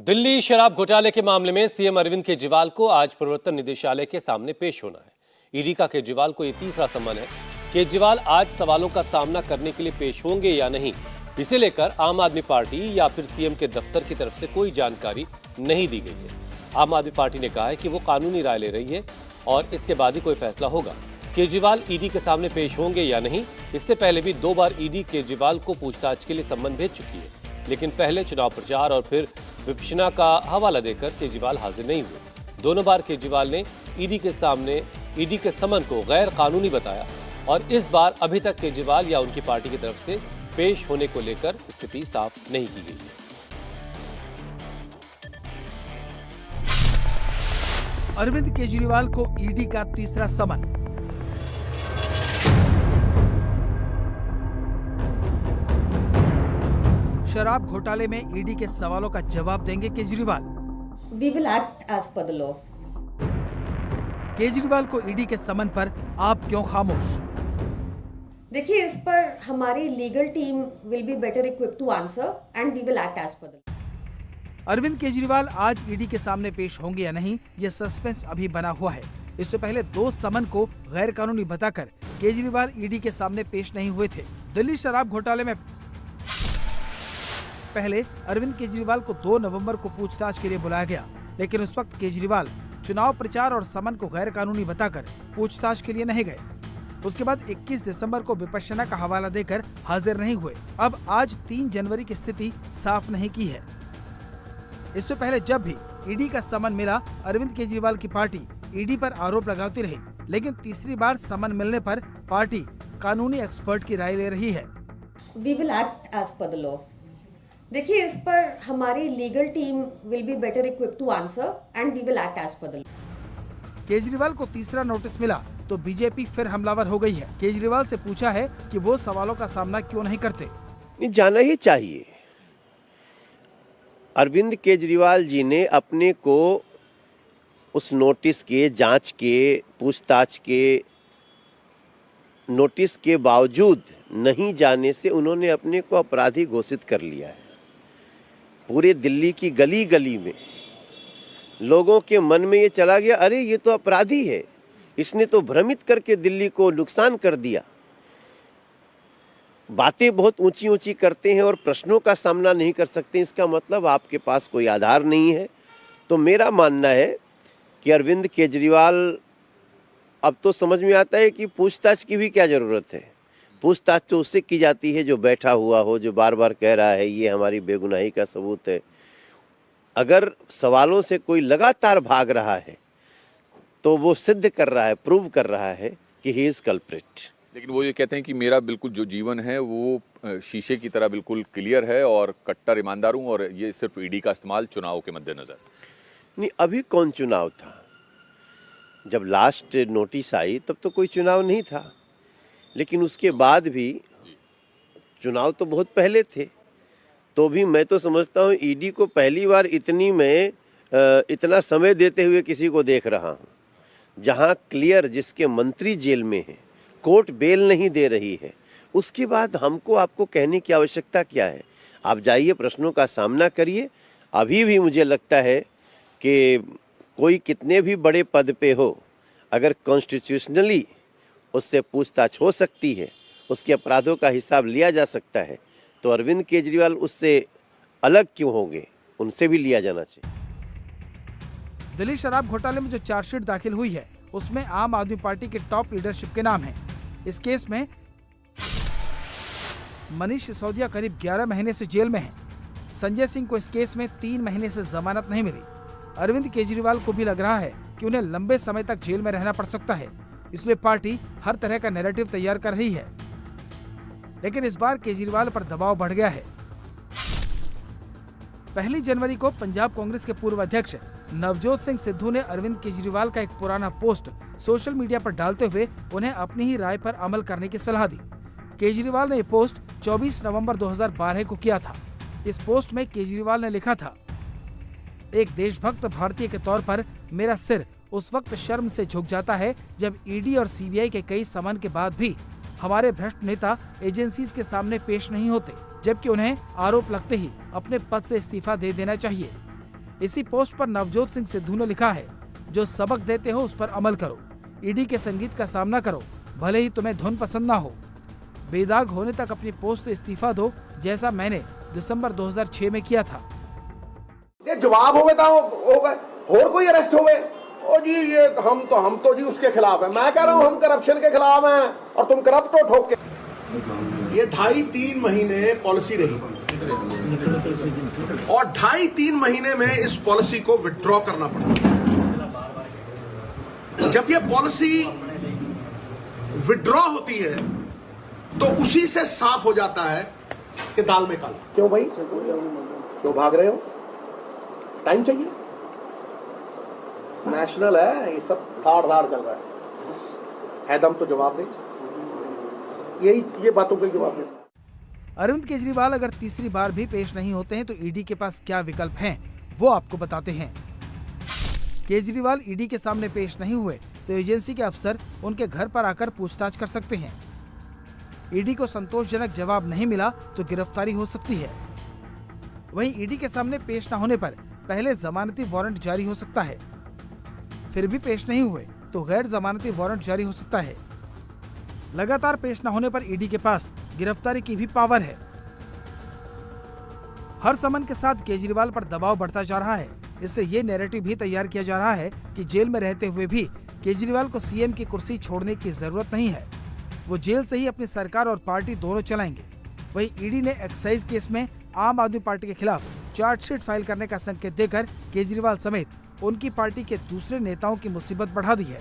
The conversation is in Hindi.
दिल्ली शराब घोटाले के मामले में सीएम अरविंद केजरीवाल को आज प्रवर्तन निदेशालय के सामने पेश होना है। ईडी का केजरीवाल को यह तीसरा सम्मन है। केजरीवाल आज सवालों का सामना करने के लिए पेश होंगे या नहीं, इसे लेकर आम आदमी पार्टी या फिर सीएम के दफ्तर की तरफ से कोई जानकारी नहीं दी गई है। आम आदमी पार्टी ने कहा है कि वो कानूनी राय ले रही है और इसके बाद ही कोई फैसला होगा। केजरीवाल ईडी के सामने पेश होंगे या नहीं, इससे पहले भी 2 बार ईडी केजरीवाल को पूछताछ के लिए सम्मन भेज चुकी है, लेकिन पहले चुनाव प्रचार और फिर विपक्षना का हवाला देकर केजरीवाल हाजिर नहीं हुए। दोनों बार केजरीवाल ने ईडी के समन को गैर कानूनी बताया और इस बार अभी तक केजरीवाल या उनकी पार्टी की तरफ से पेश होने को लेकर स्थिति साफ नहीं की गई है। अरविंद केजरीवाल को ईडी का तीसरा समन। शराब घोटाले में ईडी के सवालों का जवाब देंगे Kejriwal. We will act as per the law. Kejriwal को ईडी के समन पर आप क्यों खामोश? देखिए, इस पर हमारी legal team will be better equipped to answer and we will act as per the law. Arvind Kejriwal आज ईडी के सामने पेश होंगे या नहीं, ये सस्पेंस अभी बना हुआ है। इससे पहले 2 समन को गैर कानूनी बताकर केजरीवाल ईडी के सामने पेश नहीं हुए थे। दिल्ली शराब घोटाले में पहले अरविंद केजरीवाल को 2 नवंबर को पूछताछ के लिए बुलाया गया, लेकिन उस वक्त केजरीवाल चुनाव प्रचार और समन को गैर कानूनी बताकर पूछताछ के लिए नहीं गए। उसके बाद 21 दिसंबर को विपक्षना का हवाला देकर हाजिर नहीं हुए। अब आज 3 जनवरी की स्थिति साफ नहीं की है। इससे पहले जब भी ईडी का समन मिला, अरविंद केजरीवाल की पार्टी ईडी पर आरोप लगाती रही, लेकिन तीसरी बार समन मिलने पर पार्टी कानूनी एक्सपर्ट की राय ले रही है। We will act as per the law. देखिए, इस पर हमारी legal team will be better equipped to answer and we will act as per the law. Kejriwal को तीसरा नोटिस मिला तो बीजेपी फिर हमलावर हो गई है। केजरीवाल से पूछा है कि वो सवालों का सामना क्यों नहीं करते। नहीं, जाना ही चाहिए। अरविंद केजरीवाल जी ने अपने को उस नोटिस के, जांच के, पूछताछ के नोटिस के बावजूद नहीं जाने से उन्होंने अपने को अपराधी घोषित कर लिया है। पूरे दिल्ली की गली गली में लोगों के मन में ये चला गया, अरे ये तो अपराधी है, इसने तो भ्रमित करके दिल्ली को नुकसान कर दिया। बातें बहुत ऊंची ऊंची करते हैं और प्रश्नों का सामना नहीं कर सकते, इसका मतलब आपके पास कोई आधार नहीं है। तो मेरा मानना है कि अरविंद केजरीवाल, अब तो समझ में आता है कि पूछताछ की भी क्या ज़रूरत है। पूछताछ तो उससे की जाती है जो बैठा हुआ हो, जो बार बार कह रहा है ये हमारी बेगुनाही का सबूत है। अगर सवालों से कोई लगातार भाग रहा है तो वो सिद्ध कर रहा है, प्रूव कर रहा है कि ही इज़ कल्प्रिट। लेकिन वो ये कहते हैं कि मेरा बिल्कुल जो जीवन है वो शीशे की तरह बिल्कुल क्लियर है और कट्टर ईमानदार हूँ, और ये सिर्फ ईडी का इस्तेमाल चुनाव के मद्देनजर। नहीं, अभी कौन चुनाव था? जब लास्ट नोटिस आई तब तो कोई चुनाव नहीं था, लेकिन उसके बाद भी चुनाव तो बहुत पहले थे। तो भी मैं तो समझता हूँ ईडी को पहली बार इतना समय देते हुए किसी को देख रहा हूँ। जहाँ क्लियर, जिसके मंत्री जेल में है, कोर्ट बेल नहीं दे रही है, उसके बाद हमको आपको कहने की आवश्यकता क्या है? आप जाइए, प्रश्नों का सामना करिए। अभी भी मुझे लगता है कि कोई कितने भी बड़े पद पे हो, अगर कॉन्स्टिट्यूशनली उससे पूछताछ हो सकती है, उसके अपराधों का हिसाब लिया जा सकता है, तो अरविंद केजरीवाल उससे अलग क्यों होंगे? उनसे भी लिया जाना चाहिए। दिल्ली शराब घोटाले में जो चार्जशीट दाखिल हुई है, उसमें आम आदमी पार्टी के टॉप लीडरशिप के नाम हैं। इस केस में मनीष सिसोदिया करीब 11 महीने से जेल में हैं। संजय सिंह को इस केस में 3 महीने से जमानत नहीं मिली। अरविंद केजरीवाल को भी लग रहा है कि उन्हें लंबे समय तक जेल में रहना पड़ सकता है, इसलिए पार्टी हर तरह का नैरेटिव तैयार कर रही है। लेकिन इस बार केजरीवाल पर दबाव बढ़ गया है। 1 जनवरी को पंजाब कांग्रेस के पूर्व अध्यक्ष नवजोत सिंह सिद्धू ने अरविंद केजरीवाल का एक पुराना पोस्ट सोशल मीडिया पर डालते हुए उन्हें अपनी ही राय पर अमल करने की सलाह दी। केजरीवाल ने ये पोस्ट 24 नवंबर 2012 को किया था। इस पोस्ट में केजरीवाल ने लिखा था, एक देशभक्त भारतीय के तौर पर मेरा सिर उस वक्त शर्म से झुक जाता है जब ईडी और सीबीआई के कई समन के बाद भी हमारे भ्रष्ट नेता एजेंसीज के सामने पेश नहीं होते, जबकि उन्हें आरोप लगते ही अपने पद से इस्तीफा दे देना चाहिए। इसी पोस्ट पर नवजोत सिंह सिद्धू ने लिखा है, जो सबक देते हो उस पर अमल करो, ईडी के संगीत का सामना करो, भले ही तुम्हें धुन पसंद ना हो। बेदाग होने तक अपनी पोस्ट से इस्तीफा दो, जैसा मैंने दिसंबर 2006 में किया था। ये जवाब हो गए हो गए और कोई अरेस्ट हो गए, ओ जी ये हम तो जी उसके खिलाफ है। मैं कह रहा हूँ हम करप्शन के खिलाफ हैं और तुम करप्ट हो ठोक के। ये 2.5-3 महीने पॉलिसी रही और 2.5-3 महीने में इस पॉलिसी को विथड्रॉ करना पड़ा। जब ये पॉलिसी विथड्रॉ होती है तो उसी से साफ हो जाता है कि दाल में काला। क्यों भाई, क्यों भाग रहे हो? टाइम चाहिए, नेशनल है, ये सब धाड़ चल रहा है दम तो जवाब दे, ये बातों का जवाब दे। अरविंद केजरीवाल अगर तीसरी बार भी पेश नहीं होते हैं तो ईडी के पास क्या विकल्प हैं, वो आपको बताते हैं। केजरीवाल ईडी के सामने पेश नहीं हुए तो एजेंसी के अफसर उनके घर पर आकर पूछताछ कर सकते हैं। ईडी को संतोषजनक जवाब नहीं मिला तो गिरफ्तारी हो सकती है। वहीं ईडी के सामने पेश न होने पर पहले जमानती वारंट जारी हो सकता है, फिर भी पेश नहीं हुए तो गैर जमानती वारंट जारी हो सकता है। लगातार पेश न होने पर ईडी के पास गिरफ्तारी की भी पावर है। हर समन के साथ केजरीवाल पर दबाव बढ़ता जा रहा है। इससे ये नैरेटिव भी तैयार किया जा रहा है कि जेल में रहते हुए भी केजरीवाल को सीएम की कुर्सी छोड़ने की जरूरत नहीं है, वो जेल से ही अपनी सरकार और पार्टी दोनों चलाएंगे। वहीं ईडी ने एक्साइज केस में आम आदमी पार्टी के खिलाफ चार्जशीट फाइल करने का संकेत देकर केजरीवाल समेत उनकी पार्टी के दूसरे नेताओं की मुसीबत बढ़ा दी है।